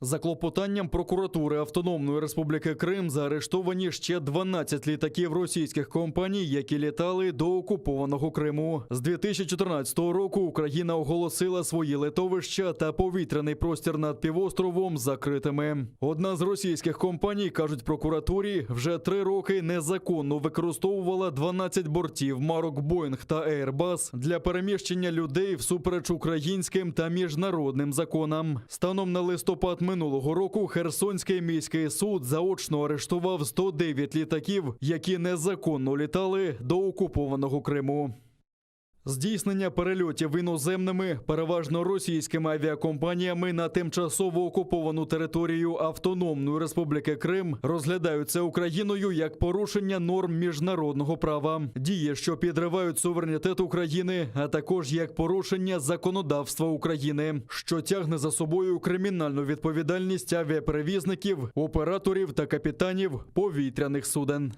За клопотанням прокуратури Автономної Республіки Крим заарештовані ще 12 літаків російських компаній, які літали до окупованого Криму. З 2014 року Україна оголосила свої литовища та повітряний простір над півостровом закритими. Одна з російських компаній, кажуть прокуратурі, вже 3 роки незаконно використовувала 12 бортів марок Боїнг та Airbus для переміщення людей всупереч українським та міжнародним законам. Станом на листопад минулого року Херсонський міський суд заочно арештував 109 літаків, які незаконно літали до окупованого Криму. Здійснення перельотів іноземними, переважно російськими авіакомпаніями на тимчасово окуповану територію Автономної Республіки Крим розглядаються Україною як порушення норм міжнародного права, дії, що підривають суверенітет України, а також як порушення законодавства України, що тягне за собою кримінальну відповідальність авіаперевізників, операторів та капітанів повітряних суден.